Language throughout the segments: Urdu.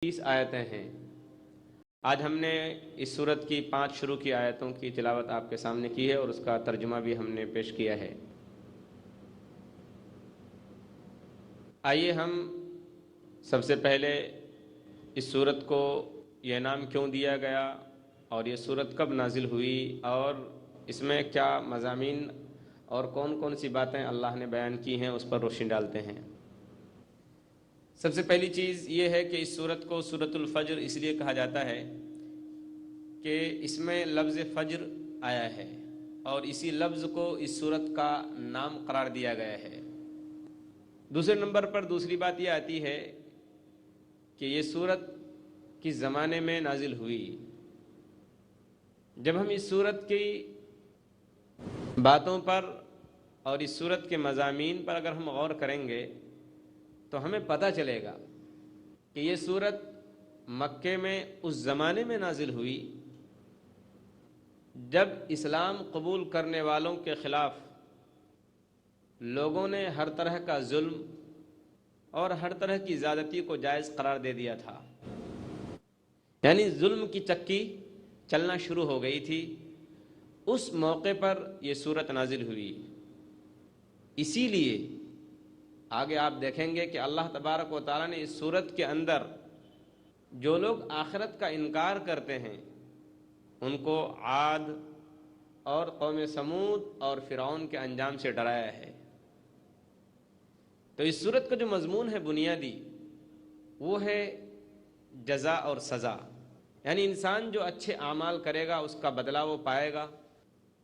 30 آیتیں ہیں۔ آج ہم نے اس صورت کی 5 شروع کی آیتوں کی تلاوت آپ کے سامنے کی ہے اور اس کا ترجمہ بھی ہم نے پیش کیا ہے۔ آئیے ہم سب سے پہلے اس صورت کو یہ نام کیوں دیا گیا اور یہ صورت کب نازل ہوئی اور اس میں کیا مضامین اور کون کون سی باتیں اللہ نے بیان کی ہیں اس پر روشنی ڈالتے ہیں۔ سب سے پہلی چیز یہ ہے کہ اس صورت کو سورۃ الفجر اس لیے کہا جاتا ہے کہ اس میں لفظ فجر آیا ہے اور اسی لفظ کو اس صورت کا نام قرار دیا گیا ہے۔ دوسرے نمبر پر دوسری بات یہ آتی ہے کہ یہ صورت کس زمانے میں نازل ہوئی۔ جب ہم اس صورت کی باتوں پر اور اس صورت کے مضامین پر اگر ہم غور کریں گے تو ہمیں پتہ چلے گا کہ یہ صورت مکے میں اس زمانے میں نازل ہوئی جب اسلام قبول کرنے والوں کے خلاف لوگوں نے ہر طرح کا ظلم اور ہر طرح کی زیادتی کو جائز قرار دے دیا تھا، یعنی ظلم کی چکی چلنا شروع ہو گئی تھی۔ اس موقع پر یہ صورت نازل ہوئی۔ اسی لیے آگے آپ دیکھیں گے کہ اللہ تبارک و تعالیٰ نے اس صورت کے اندر جو لوگ آخرت کا انکار کرتے ہیں ان کو عاد اور قوم سمود اور فرعون کے انجام سے ڈرایا ہے۔ تو اس صورت کا جو مضمون ہے بنیادی وہ ہے جزا اور سزا، یعنی انسان جو اچھے اعمال کرے گا اس کا بدلہ وہ پائے گا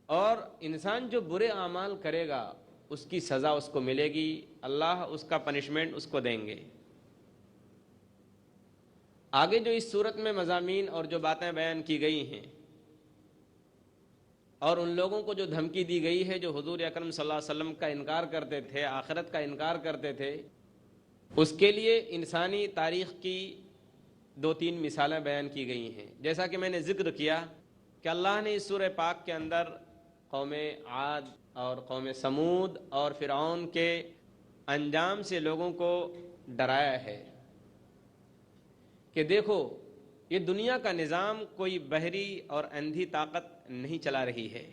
اور انسان جو برے اعمال کرے گا اس کی سزا اس کو ملے گی، اللہ اس کا پنشمنٹ اس کو دیں گے۔ آگے جو اس صورت میں مضامین اور جو باتیں بیان کی گئی ہیں اور ان لوگوں کو جو دھمکی دی گئی ہے جو حضور اکرم صلی اللہ علیہ وسلم کا انکار کرتے تھے، آخرت کا انکار کرتے تھے، اس کے لیے انسانی تاریخ کی 2-3 مثالیں بیان کی گئی ہیں۔ جیسا کہ میں نے ذکر کیا کہ اللہ نے اس سورہ پاک کے اندر قوم عاد اور قوم سمود اور فرعون کے انجام سے لوگوں کو ڈرایا ہے کہ دیکھو یہ دنیا کا نظام کوئی بحری اور اندھی طاقت نہیں چلا رہی ہے،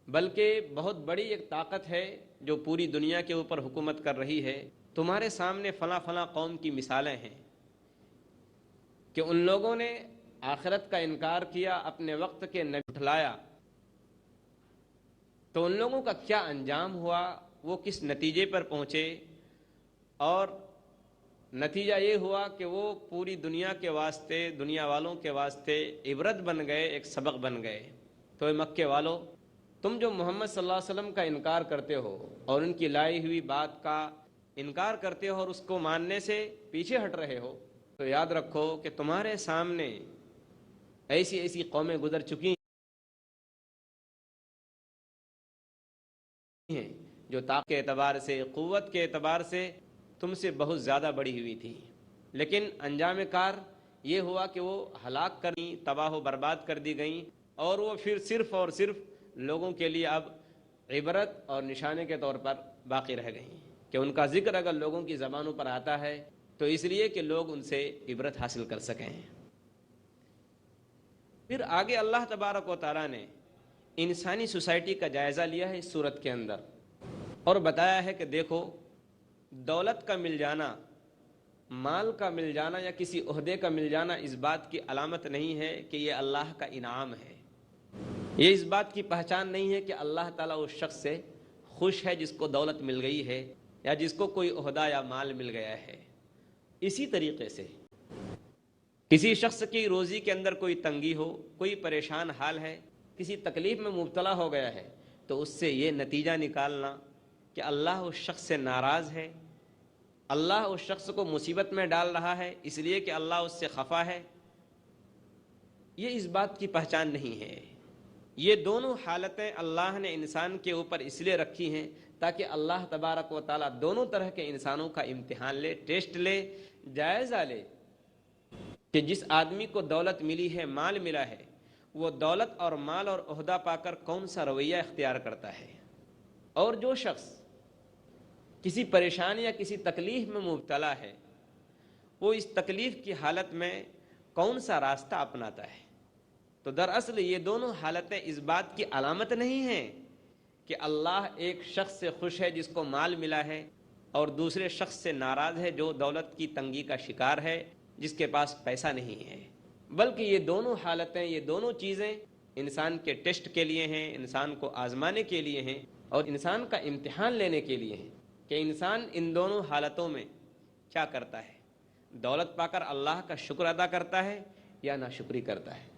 بلکہ بہت بڑی ایک طاقت ہے جو پوری دنیا کے اوپر حکومت کر رہی ہے۔ تمہارے سامنے فلاں فلاں قوم کی مثالیں ہیں کہ ان لوگوں نے آخرت کا انکار کیا، اپنے وقت کے نبی اٹھلایا، تو ان لوگوں کا کیا انجام ہوا، وہ کس نتیجے پر پہنچے، اور نتیجہ یہ ہوا کہ وہ پوری دنیا کے واسطے، دنیا والوں کے واسطے عبرت بن گئے، ایک سبق بن گئے۔ تو اے مکے والو، تم جو محمد صلی اللہ علیہ وسلم کا انکار کرتے ہو اور ان کی لائی ہوئی بات کا انکار کرتے ہو اور اس کو ماننے سے پیچھے ہٹ رہے ہو، تو یاد رکھو کہ تمہارے سامنے ایسی ایسی قومیں گزر چکی ہیں جو طاقت کے اعتبار سے، قوت کے اعتبار سے تم سے بہت زیادہ بڑی ہوئی تھی، لیکن انجام کار یہ ہوا کہ وہ ہلاک کر دی، تباہ و برباد کر دی گئیں، اور وہ پھر صرف اور صرف لوگوں کے لیے اب عبرت اور نشانے کے طور پر باقی رہ گئیں کہ ان کا ذکر اگر لوگوں کی زبانوں پر آتا ہے تو اس لیے کہ لوگ ان سے عبرت حاصل کر سکیں۔ پھر آگے اللہ تبارک و تعالیٰ نے انسانی سوسائٹی کا جائزہ لیا ہے اس صورت کے اندر اور بتایا ہے کہ دیکھو دولت کا مل جانا، مال کا مل جانا یا کسی عہدے کا مل جانا اس بات کی علامت نہیں ہے کہ یہ اللہ کا انعام ہے، یہ اس بات کی پہچان نہیں ہے کہ اللہ تعالیٰ اس شخص سے خوش ہے جس کو دولت مل گئی ہے یا جس کو کوئی عہدہ یا مال مل گیا ہے۔ اسی طریقے سے کسی شخص کی روزی کے اندر کوئی تنگی ہو، کوئی پریشان حال ہے، کسی تکلیف میں مبتلا ہو گیا ہے، تو اس سے یہ نتیجہ نکالنا کہ اللہ اس شخص سے ناراض ہے، اللہ اس شخص کو مصیبت میں ڈال رہا ہے اس لیے کہ اللہ اس سے خفا ہے، یہ اس بات کی پہچان نہیں ہے۔ یہ دونوں حالتیں اللہ نے انسان کے اوپر اس لیے رکھی ہیں تاکہ اللہ تبارک و تعالیٰ دونوں طرح کے انسانوں کا امتحان لے، ٹیسٹ لے، جائزہ لے کہ جس آدمی کو دولت ملی ہے، مال ملا ہے، وہ دولت اور مال اور عہدہ پا کر کون سا رویہ اختیار کرتا ہے، اور جو شخص کسی پریشانی یا کسی تکلیف میں مبتلا ہے وہ اس تکلیف کی حالت میں کون سا راستہ اپناتا ہے۔ تو دراصل یہ دونوں حالتیں اس بات کی علامت نہیں ہیں کہ اللہ ایک شخص سے خوش ہے جس کو مال ملا ہے، اور دوسرے شخص سے ناراض ہے جو دولت کی تنگی کا شکار ہے، جس کے پاس پیسہ نہیں ہے، بلکہ یہ دونوں حالتیں، یہ دونوں چیزیں انسان کے ٹیسٹ کے لیے ہیں، انسان کو آزمانے کے لیے ہیں، اور انسان کا امتحان لینے کے لیے ہیں کہ انسان ان دونوں حالتوں میں کیا کرتا ہے، دولت پا کر اللہ کا شکر ادا کرتا ہے یا ناشکری کرتا ہے۔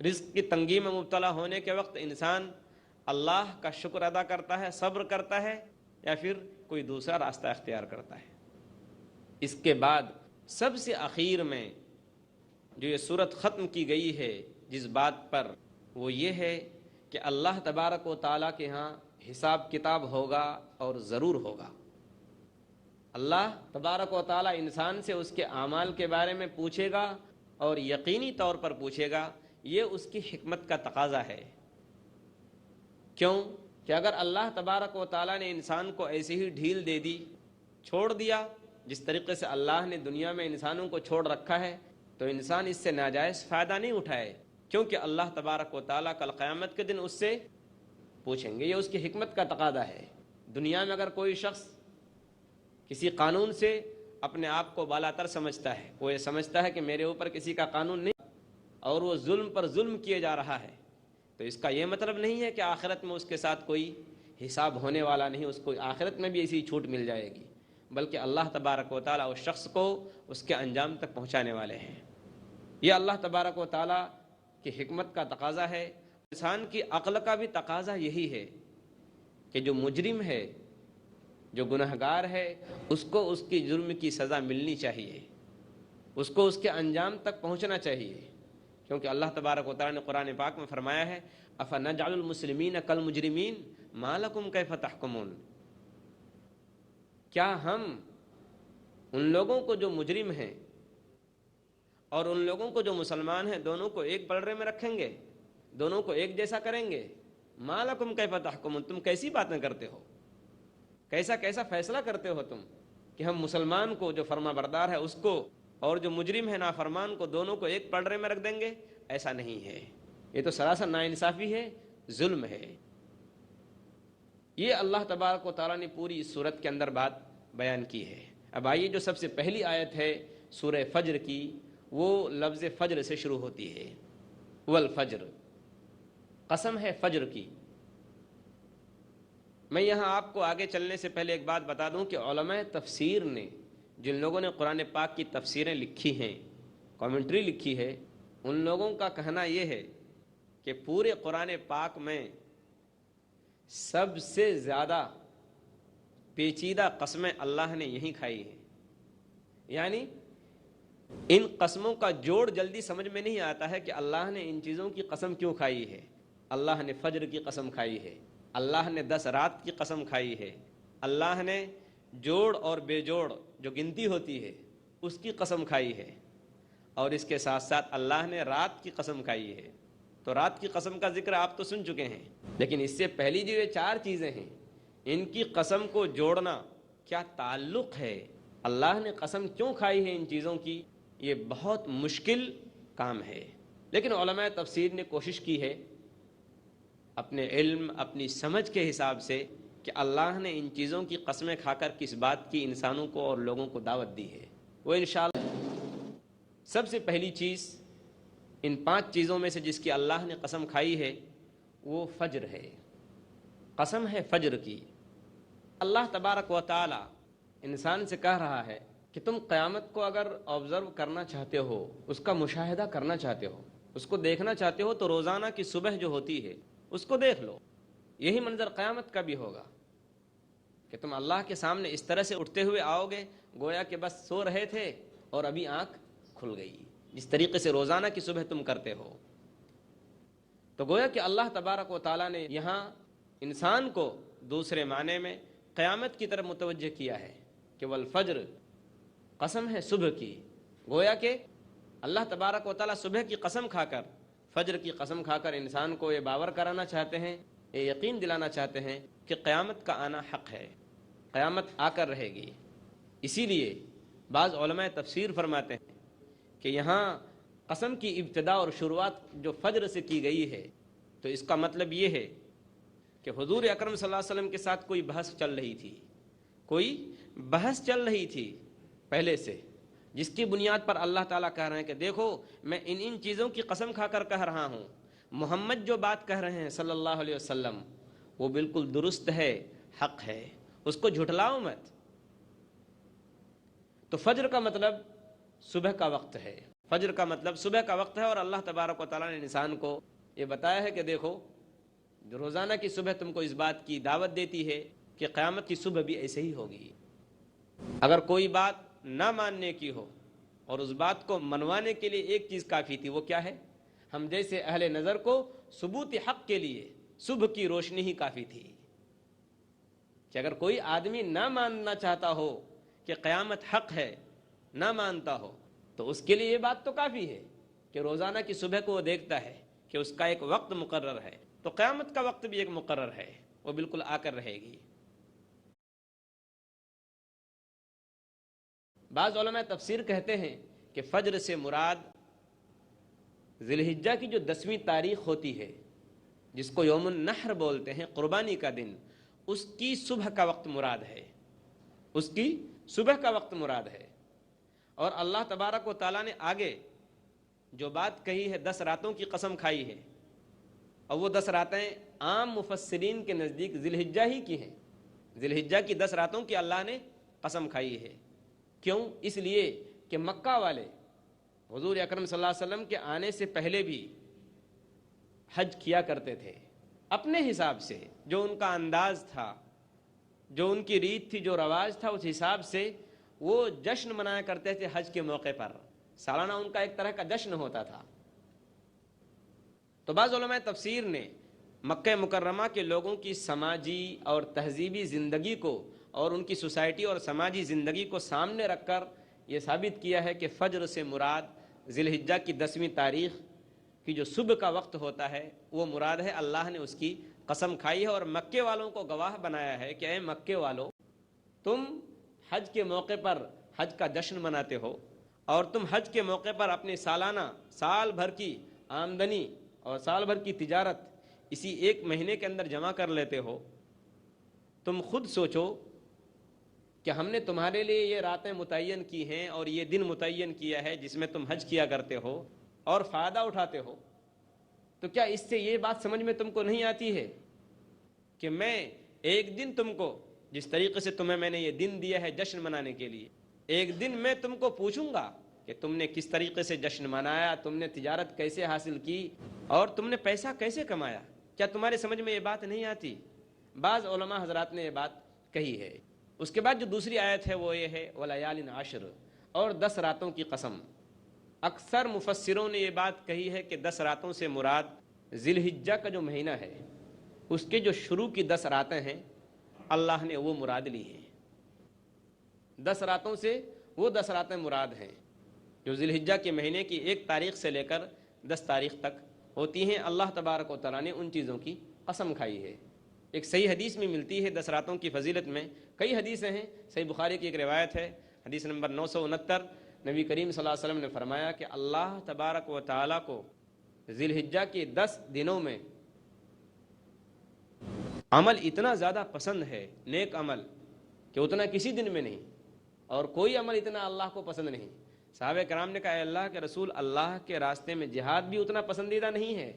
رزق کی تنگی میں مبتلا ہونے کے وقت انسان اللہ کا شکر ادا کرتا ہے، صبر کرتا ہے، یا پھر کوئی دوسرا راستہ اختیار کرتا ہے۔ اس کے بعد سب سے اخیر میں جو یہ صورت ختم کی گئی ہے جس بات پر، وہ یہ ہے کہ اللہ تبارک و تعالیٰ کے ہاں حساب کتاب ہوگا، اور ضرور ہوگا۔ اللہ تبارک و تعالیٰ انسان سے اس کے اعمال کے بارے میں پوچھے گا، اور یقینی طور پر پوچھے گا۔ یہ اس کی حکمت کا تقاضا ہے۔ کیوں کہ اگر اللہ تبارک و تعالیٰ نے انسان کو ایسے ہی ڈھیل دے دی، چھوڑ دیا، جس طریقے سے اللہ نے دنیا میں انسانوں کو چھوڑ رکھا ہے، تو انسان اس سے ناجائز فائدہ نہیں اٹھائے، کیونکہ اللہ تبارک و تعالیٰ کل قیامت کے دن اس سے پوچھیں گے۔ یہ اس کی حکمت کا تقاضا ہے۔ دنیا میں اگر کوئی شخص کسی قانون سے اپنے آپ کو بالاتر سمجھتا ہے، وہ یہ سمجھتا ہے کہ میرے اوپر کسی کا قانون نہیں، اور وہ ظلم پر ظلم کیے جا رہا ہے، تو اس کا یہ مطلب نہیں ہے کہ آخرت میں اس کے ساتھ کوئی حساب ہونے والا نہیں، اس کو آخرت میں بھی ایسی چھوٹ مل جائے گی، بلکہ اللہ تبارک و تعالیٰ اس شخص کو اس کے انجام تک پہنچانے والے ہیں۔ یہ اللہ تبارک و تعالیٰ کی حکمت کا تقاضا ہے۔ انسان کی عقل کا بھی تقاضا یہی ہے کہ جو مجرم ہے، جو گنہگار ہے، اس کو اس کی جرم کی سزا ملنی چاہیے، اس کو اس کے انجام تک پہنچنا چاہیے، کیونکہ اللہ تبارک و تعالیٰ نے قرآن پاک میں فرمایا ہے اَفَنَجْعَلُ الْمُسْلِمِينَ كَالْمُجْرِمِينَ مَا لَكُمْ كَيْفَ تَحْكُمُونَ، کیا ہم ان لوگوں کو جو مجرم ہیں اور ان لوگوں کو جو مسلمان ہیں دونوں کو ایک پلڑے میں رکھیں گے، دونوں کو ایک جیسا کریں گے؟ مَا لَكُمْ كَيْفَ تَحْكُمُونَ، تم کیسی باتیں کرتے ہو، کیسا فیصلہ کرتے ہو تم کہ ہم مسلمان کو جو فرما بردار ہے اس کو، اور جو مجرم ہے نافرمان کو، دونوں کو ایک پلڑے میں رکھ دیں گے؟ ایسا نہیں ہے، یہ تو سراسر ناانصافی ہے، ظلم ہے۔ یہ اللہ تبارک و تعالیٰ نے پوری اس صورت کے اندر بات بیان کی ہے۔ اب آئیے جو سب سے پہلی آیت ہے سورہ فجر کی، وہ لفظ فجر سے شروع ہوتی ہے۔ والفجر، قسم ہے فجر کی۔ میں یہاں آپ کو آگے چلنے سے پہلے ایک بات بتا دوں کہ علماء تفسیر نے، جن لوگوں نے قرآن پاک کی تفسیریں لکھی ہیں، کامنٹری لکھی ہے، ان لوگوں کا کہنا یہ ہے کہ پورے قرآن پاک میں سب سے زیادہ پیچیدہ قسمیں اللہ نے یہیں کھائی ہیں، یعنی ان قسموں کا جوڑ جلدی سمجھ میں نہیں آتا ہے کہ اللہ نے ان چیزوں کی قسم کیوں کھائی ہے۔ اللہ نے فجر کی قسم کھائی ہے، اللہ نے 10 رات کی قسم کھائی ہے، اللہ نے جوڑ اور بے جوڑ جو گنتی ہوتی ہے اس کی قسم کھائی ہے، اور اس کے ساتھ ساتھ اللہ نے رات کی قسم کھائی ہے۔ تو رات کی قسم کا ذکر آپ تو سن چکے ہیں، لیکن اس سے پہلی جو یہ 4 چیزیں ہیں، ان کی قسم کو جوڑنا کیا تعلق ہے، اللہ نے قسم کیوں کھائی ہے ان چیزوں کی، یہ بہت مشکل کام ہے۔ لیکن علماء تفسیر نے کوشش کی ہے اپنے علم، اپنی سمجھ کے حساب سے کہ اللہ نے ان چیزوں کی قسمیں کھا کر کس بات کی انسانوں کو اور لوگوں کو دعوت دی ہے۔ وہ انشاءاللہ سب سے پہلی چیز ان 5 چیزوں میں سے جس کی اللہ نے قسم کھائی ہے وہ فجر ہے، قسم ہے فجر کی۔ اللہ تبارک و تعالی انسان سے کہہ رہا ہے کہ تم قیامت کو اگر آبزرو کرنا چاہتے ہو، اس کا مشاہدہ کرنا چاہتے ہو، اس کو دیکھنا چاہتے ہو، تو روزانہ کی صبح جو ہوتی ہے اس کو دیکھ لو۔ یہی منظر قیامت کا بھی ہوگا کہ تم اللہ کے سامنے اس طرح سے اٹھتے ہوئے آؤ گے گویا کہ بس سو رہے تھے اور ابھی آنکھ کھل گئی، جس طریقے سے روزانہ کی صبح تم کرتے ہو۔ تو گویا کہ اللہ تبارک و تعالیٰ نے یہاں انسان کو دوسرے معنی میں قیامت کی طرف متوجہ کیا ہے کہ والفجر، قسم ہے صبح کی۔ گویا کہ اللہ تبارک و تعالیٰ صبح کی قسم کھا کر، فجر کی قسم کھا کر انسان کو یہ باور کرانا چاہتے ہیں، یہ یقین دلانا چاہتے ہیں کہ قیامت کا آنا حق ہے، قیامت آ کر رہے گی۔ اسی لیے بعض علماء تفسیر فرماتے ہیں کہ یہاں قسم کی ابتدا اور شروعات جو فجر سے کی گئی ہے، تو اس کا مطلب یہ ہے کہ حضور اکرم صلی اللہ علیہ وسلم کے ساتھ کوئی بحث چل رہی تھی، کوئی بحث چل رہی تھی پہلے سے، جس کی بنیاد پر اللہ تعالیٰ کہہ رہے ہیں کہ دیکھو میں ان چیزوں کی قسم کھا کر کہہ رہا ہوں، محمد جو بات کہہ رہے ہیں صلی اللہ علیہ وسلم وہ بالکل درست ہے، حق ہے، اس کو جھٹلاؤ مت۔ تو فجر کا مطلب صبح کا وقت ہے، فجر کا مطلب صبح کا وقت ہے، اور اللہ تبارک و تعالیٰ نے انسان کو یہ بتایا ہے کہ دیکھو جو روزانہ کی صبح تم کو اس بات کی دعوت دیتی ہے کہ قیامت کی صبح بھی ایسے ہی ہوگی۔ اگر کوئی بات نہ ماننے کی ہو اور اس بات کو منوانے کے لیے ایک چیز کافی تھی، وہ کیا ہے؟ ہم جیسے اہل نظر کو ثبوت حق کے لیے صبح کی روشنی ہی کافی تھی، کہ اگر کوئی آدمی نہ ماننا چاہتا ہو کہ قیامت حق ہے، نہ مانتا ہو، تو اس کے لیے یہ بات تو کافی ہے کہ روزانہ کی صبح کو وہ دیکھتا ہے کہ اس کا ایک وقت مقرر ہے، تو قیامت کا وقت بھی ایک مقرر ہے، وہ بالکل آ کر رہے گی۔ بعض علماء تفسیر کہتے ہیں کہ فجر سے مراد ذی الحجہ کی جو 10ویں تاریخ ہوتی ہے، جس کو یوم النحر بولتے ہیں، قربانی کا دن، اس کی صبح کا وقت مراد ہے، اس کی صبح کا وقت مراد ہے۔ اور اللہ تبارک و تعالیٰ نے آگے جو بات کہی ہے، 10 راتوں کی قسم کھائی ہے، اور وہ 10 راتیں عام مفسرین کے نزدیک ذی الحجہ ہی کی ہیں، ذی الحجہ کی 10 راتوں کی اللہ نے قسم کھائی ہے۔ کیوں؟ اس لیے کہ مکہ والے حضور اکرم صلی اللہ علیہ وسلم کے آنے سے پہلے بھی حج کیا کرتے تھے، اپنے حساب سے، جو ان کا انداز تھا، جو ان کی ریت تھی، جو رواج تھا، اس حساب سے وہ جشن منایا کرتے تھے حج کے موقع پر، سالانہ ان کا ایک طرح کا جشن ہوتا تھا۔ تو بعض علماء تفسیر نے مکہ مکرمہ کے لوگوں کی سماجی اور تہذیبی زندگی کو اور ان کی سوسائٹی اور سماجی زندگی کو سامنے رکھ کر یہ ثابت کیا ہے کہ فجر سے مراد ذی الحجہ کی 10ویں تاریخ کی جو صبح کا وقت ہوتا ہے وہ مراد ہے، اللہ نے اس کی قسم کھائی ہے، اور مکے والوں کو گواہ بنایا ہے کہ اے مکے والوں، تم حج کے موقع پر حج کا جشن مناتے ہو، اور تم حج کے موقع پر اپنی سالانہ سال بھر کی آمدنی اور سال بھر کی تجارت اسی ایک مہینے کے اندر جمع کر لیتے ہو۔ تم خود سوچو کہ ہم نے تمہارے لیے یہ راتیں متعین کی ہیں اور یہ دن متعین کیا ہے جس میں تم حج کیا کرتے ہو اور فائدہ اٹھاتے ہو، تو کیا اس سے یہ بات سمجھ میں تم کو نہیں آتی ہے کہ میں ایک دن تم کو، جس طریقے سے تمہیں میں نے یہ دن دیا ہے جشن منانے کے لیے، ایک دن میں تم کو پوچھوں گا کہ تم نے کس طریقے سے جشن منایا، تم نے تجارت کیسے حاصل کی، اور تم نے پیسہ کیسے کمایا؟ کیا تمہارے سمجھ میں یہ بات نہیں آتی؟ بعض علماء حضرات نے یہ بات کہی ہے۔ اس کے بعد جو دوسری آیت ہے وہ یہ ہے وَلَيَالٍ عَشْرٍ، اور 10 راتوں کی قسم۔ اکثر مفسروں نے یہ بات کہی ہے کہ 10 راتوں سے مراد ذی الحجہ کا جو مہینہ ہے اس کے جو شروع کی 10 راتیں ہیں اللہ نے وہ مراد لی ہیں۔ 10 راتوں سے وہ 10 راتیں مراد ہیں جو ذی الحجہ کے مہینے کی 1 تاریخ سے لے کر 10 تاریخ تک ہوتی ہیں۔ اللہ تبارک و تعالیٰ نے ان چیزوں کی قسم کھائی ہے۔ ایک صحیح حدیث میں ملتی ہے 10 راتوں کی فضیلت میں، کئی حدیثیں ہیں، صحیح بخاری کی ایک روایت ہے، حدیث نمبر 969، نبی کریم صلی اللہ علیہ وسلم نے فرمایا کہ اللہ تبارک و تعالیٰ کو ذی الحجہ کے 10 دنوں میں عمل اتنا زیادہ پسند ہے، نیک عمل، کہ اتنا کسی دن میں نہیں، اور کوئی عمل اتنا اللہ کو پسند نہیں۔ صحابہ کرام نے کہا اے اللہ کے رسول، اللہ کے راستے میں جہاد بھی اتنا پسندیدہ نہیں ہے؟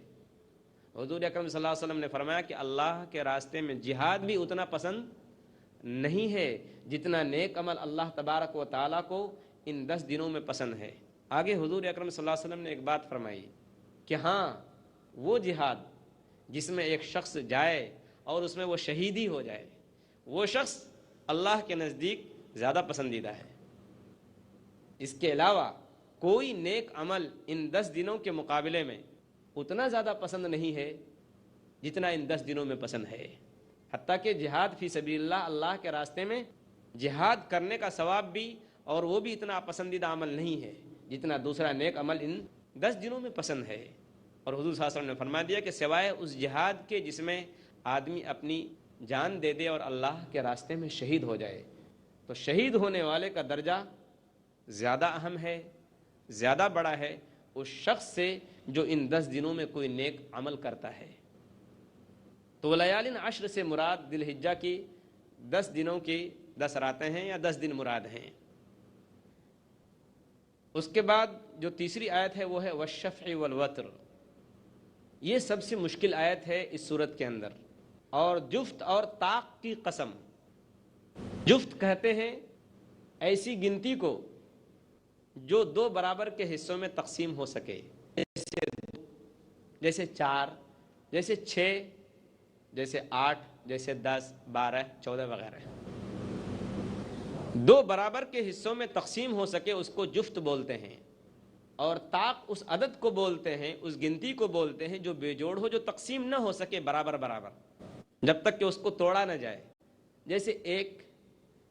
حضور اکرم صلی اللہ علیہ وسلم نے فرمایا کہ اللہ کے راستے میں جہاد بھی اتنا پسند نہیں ہے جتنا نیک عمل اللہ تبارک و تعالیٰ کو ان 10 دنوں میں پسند ہے۔ آگے حضور اکرم صلی اللہ علیہ وسلم نے ایک بات فرمائی کہ ہاں وہ جہاد جس میں ایک شخص جائے اور اس میں وہ شہید ہی ہو جائے، وہ شخص اللہ کے نزدیک زیادہ پسندیدہ ہے۔ اس کے علاوہ کوئی نیک عمل ان 10 دنوں کے مقابلے میں اتنا زیادہ پسند نہیں ہے جتنا ان 10 دنوں میں پسند ہے۔ حتیٰ کہ جہاد فی سبیل اللہ، اللہ کے راستے میں جہاد کرنے کا ثواب بھی، اور وہ بھی اتنا پسندیدہ عمل نہیں ہے جتنا دوسرا نیک عمل ان 10 دنوں میں پسند ہے۔ اور حضور صلی اللہ علیہ وسلم نے فرما دیا کہ سوائے اس جہاد کے جس میں آدمی اپنی جان دے دے اور اللہ کے راستے میں شہید ہو جائے، تو شہید ہونے والے کا درجہ زیادہ اہم ہے، زیادہ بڑا ہے اس شخص سے جو ان 10 دنوں میں کوئی نیک عمل کرتا ہے۔ تو لیالین عشر سے مراد ذی الحجہ کی 10 دنوں کی 10 راتیں ہیں یا 10 دن مراد ہیں۔ اس کے بعد جو تیسری آیت ہے وہ ہے والشفع والوتر۔ یہ سب سے مشکل آیت ہے اس صورت کے اندر، اور جفت اور طاق کی قسم۔ جفت کہتے ہیں ایسی گنتی کو جو 2 برابر کے حصوں میں تقسیم ہو سکے، جیسے 4، جیسے 6، جیسے 8، جیسے 10، 12، 14 وغیرہ۔ 2 برابر کے حصوں میں تقسیم ہو سکے اس کو جفت بولتے ہیں، اور طاق اس عدد کو بولتے ہیں، اس گنتی کو بولتے ہیں جو بے جوڑ ہو، جو تقسیم نہ ہو سکے برابر برابر، جب تک کہ اس کو توڑا نہ جائے، جیسے 1،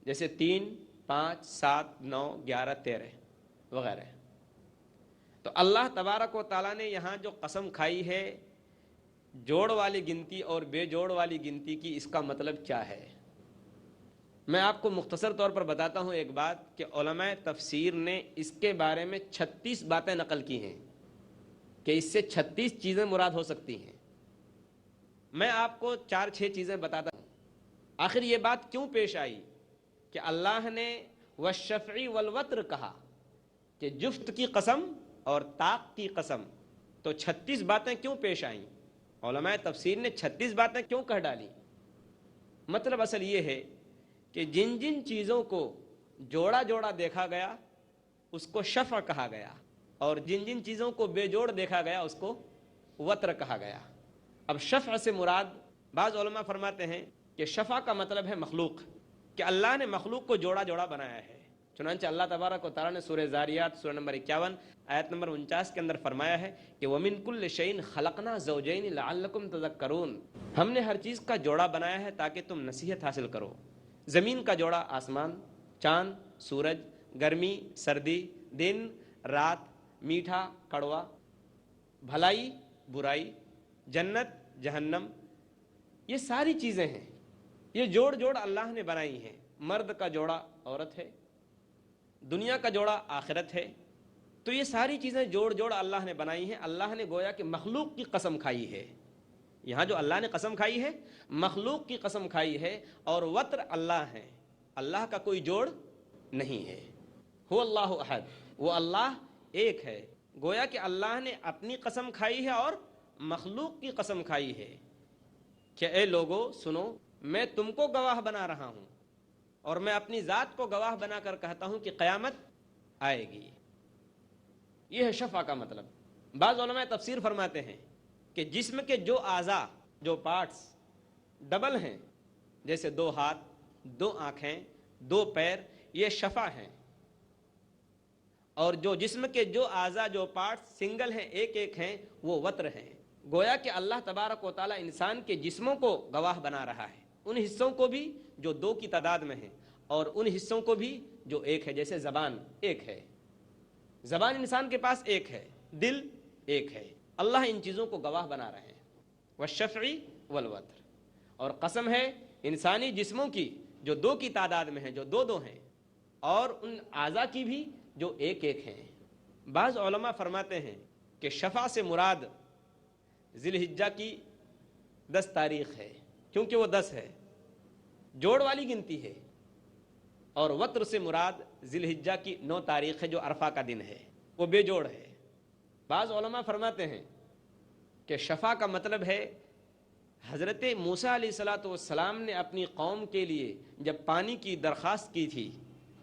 جیسے 3، 5، 7، 9، 11، 13 وغیرہ۔ تو اللہ تبارک و تعالیٰ نے یہاں جو قسم کھائی ہے جوڑ والی گنتی اور بے جوڑ والی گنتی کی، اس کا مطلب کیا ہے؟ میں آپ کو مختصر طور پر بتاتا ہوں ایک بات، کہ علماء تفسیر نے اس کے بارے میں 36 باتیں نقل کی ہیں کہ اس سے 36 چیزیں مراد ہو سکتی ہیں۔ میں آپ کو 4-6 چیزیں بتاتا ہوں۔ آخر یہ بات کیوں پیش آئی کہ اللہ نے والشفع والوتر کہا، کہ جفت کی قسم اور طاق کی قسم، تو 36 باتیں کیوں پیش آئیں؟ علماء تفسیر نے 36 باتیں کیوں کہہ ڈالی؟ مطلب اصل یہ ہے کہ جن جن چیزوں کو جوڑا جوڑا دیکھا گیا اس کو شفع کہا گیا، اور جن جن چیزوں کو بے جوڑ دیکھا گیا اس کو وتر کہا گیا۔ اب شفع سے مراد، بعض علماء فرماتے ہیں کہ شفع کا مطلب ہے مخلوق، کہ اللہ نے مخلوق کو جوڑا جوڑا بنایا ہے۔ چنانچہ اللہ تبارک و تعالیٰ نے سورہ ذاریات سورہ نمبر 51 آیت نمبر 49 کے اندر فرمایا ہے کہ وَمِن كُلِّ شَيْءٍ خَلَقْنَا زَوْجَيْنِ لَعَلَّكُمْ تَذَكَّرُونَ، ہم نے ہر چیز کا جوڑا بنایا ہے تاکہ تم نصیحت حاصل کرو۔ زمین کا جوڑا آسمان، چاند، سورج، گرمی، سردی، دن، رات، میٹھا، کڑوا، بھلائی، برائی، جنت، جہنم، یہ ساری چیزیں ہیں، یہ جوڑ جوڑ اللہ نے بنائی ہیں۔ مرد کا جوڑا عورت ہے، دنیا کا جوڑا آخرت ہے، تو یہ ساری چیزیں جوڑ جوڑ اللہ نے بنائی ہیں۔ اللہ نے گویا کہ مخلوق کی قسم کھائی ہے، یہاں جو اللہ نے قسم کھائی ہے مخلوق کی قسم کھائی ہے، اور وتر اللہ ہے، اللہ کا کوئی جوڑ نہیں ہے۔ هو اللہ احد، وہ اللہ ایک ہے۔ گویا کہ اللہ نے اپنی قسم کھائی ہے اور مخلوق کی قسم کھائی ہے کہ اے لوگو سنو، میں تم کو گواہ بنا رہا ہوں، اور میں اپنی ذات کو گواہ بنا کر کہتا ہوں کہ قیامت آئے گی۔ یہ ہے شفع کا مطلب۔ بعض علماء تفسیر فرماتے ہیں کہ جسم کے جو اعضاء، جو پارٹس ڈبل ہیں، جیسے 2 ہاتھ، 2 آنکھیں، 2 پیر، یہ شفع ہیں، اور جو جسم کے جو اعضاء، جو پارٹس سنگل ہیں، ایک ایک ہیں، وہ وتر ہیں۔ گویا کہ اللہ تبارک و تعالیٰ انسان کے جسموں کو گواہ بنا رہا ہے، ان حصوں کو بھی جو 2 کی تعداد میں ہیں، اور ان حصوں کو بھی جو ایک ہے، جیسے زبان ایک ہے، زبان انسان کے پاس ایک ہے، دل ایک ہے، اللہ ان چیزوں کو گواہ بنا رہے ہیں۔ والشفع والوتر، اور قسم ہے انسانی جسموں کی جو 2 کی تعداد میں ہیں، جو 2 ہیں، اور ان اعضاء کی بھی جو ایک ایک ہیں۔ بعض علماء فرماتے ہیں کہ شفع سے مراد ذی الحجہ کی 10 تاریخ ہے، کیونکہ وہ 10 ہے، جوڑ والی گنتی ہے، اور وتر سے مراد ذی الحجہ کی 9 تاریخ ہے جو عرفہ کا دن ہے، وہ بے جوڑ ہے۔ بعض علماء فرماتے ہیں کہ شفع کا مطلب ہے حضرت موسیٰ علیہ السلام نے اپنی قوم کے لیے جب پانی کی درخواست کی تھی،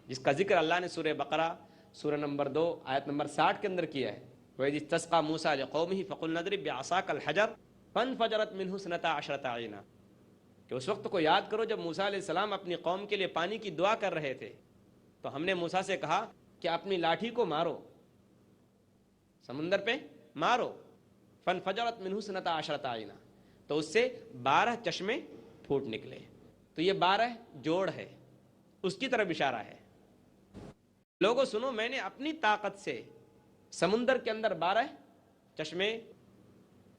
جس کا ذکر اللہ نے سورہ بقرہ سورہ نمبر 2 آیت نمبر 60 کے اندر کیا ہے، وَإِذِ اسْتَسْقَىٰ مُوسَىٰ لِقَوْمِهِ فَقُلْنَا اضْرِب بِّعَصَاكَ الْحَجَرَ فَانفَجَرَتْ مِنْهُ اثْنَتَا عَشْرَةَ عَيْنًا، کہ اس وقت کو یاد کرو جب موسیٰ علیہ السلام اپنی قوم کے لیے پانی کی دعا کر رہے تھے، تو ہم نے موسیٰ سے کہا کہ اپنی لاٹھی کو مارو، سمندر پہ مارو، فَانفَجَرَتْ مِنْهُ اثْنَتَا عَشْرَةَ عَيْنًا، تو اس سے 12 چشمے پھوٹ نکلے۔ تو یہ 12 جوڑ ہے، اس کی طرف اشارہ ہے۔ لوگوں سنو، میں نے اپنی طاقت سے سمندر کے اندر 12 چشمے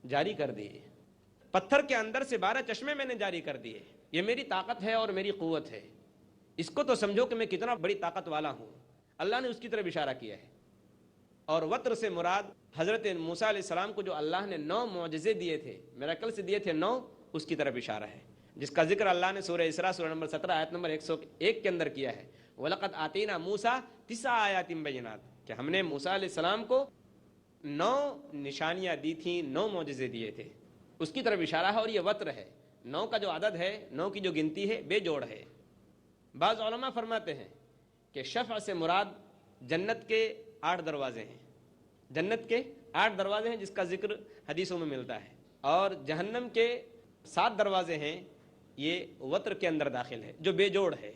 جاری کر دیے، پتھر کے اندر سے 12 چشمے میں نے جاری کر دیے، یہ میری طاقت ہے اور میری قوت ہے، اس کو تو سمجھو کہ میں کتنا بڑی طاقت والا ہوں۔ اللہ نے اس کی طرف اشارہ کیا ہے. اور وطر سے مراد حضرت موسیٰ علیہ السلام کو جو اللہ نے 9 معجزے دیے تھے, میراکل سے دیے تھے 9, اس کی طرف اشارہ ہے, جس کا ذکر اللہ نے سورہ اسراء سورہ نمبر 17 آیت نمبر 101 کے اندر کیا ہے. وَلَقَدْ آتَيْنَا مُوسَىٰ 9 آیات بینات, کہ ہم نے موسیٰ علیہ السلام کو 9 نشانیاں دی تھیں, 9 معجزے دیے تھے, اس کی طرف اشارہ ہے. اور یہ وطر ہے, 9 کا جو عدد ہے, 9 کی جو گنتی ہے, بے جوڑ ہے. بعض علماء فرماتے ہیں کہ شفع سے مراد جنت کے 8 دروازے ہیں, جنت کے 8 دروازے ہیں جس کا ذکر حدیثوں میں ملتا ہے, اور جہنم کے 7 دروازے ہیں, یہ وطر کے اندر داخل ہے جو بے جوڑ ہے.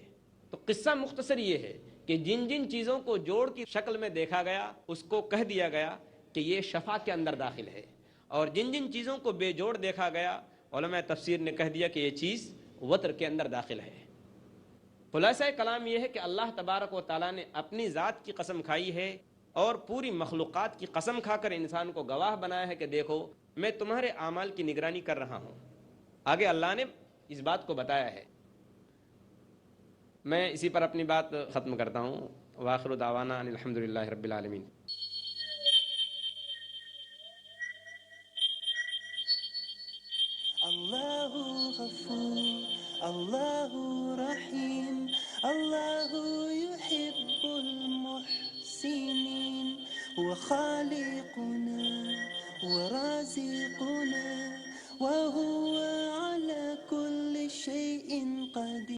تو قصہ مختصر یہ ہے کہ جن جن چیزوں کو جوڑ کی شکل میں دیکھا گیا اس کو کہہ دیا گیا کہ یہ شفا کے اندر داخل ہے, اور جن جن چیزوں کو بے جوڑ دیکھا گیا علماء تفسیر نے کہہ دیا کہ یہ چیز وطر کے اندر داخل ہے. خلاصہ کلام یہ ہے کہ اللہ تبارک و تعالیٰ نے اپنی ذات کی قسم کھائی ہے اور پوری مخلوقات کی قسم کھا کر انسان کو گواہ بنایا ہے کہ دیکھو میں تمہارے اعمال کی نگرانی کر رہا ہوں. آگے اللہ نے اس بات کو بتایا ہے. میں اسی پر اپنی بات ختم کرتا ہوں. وآخر دعوانا ان الحمدللہ رب العالمین. اللہ غفور اللہ رحیم اللہ يحب المحسنین وخالقنا ورازقنا وهو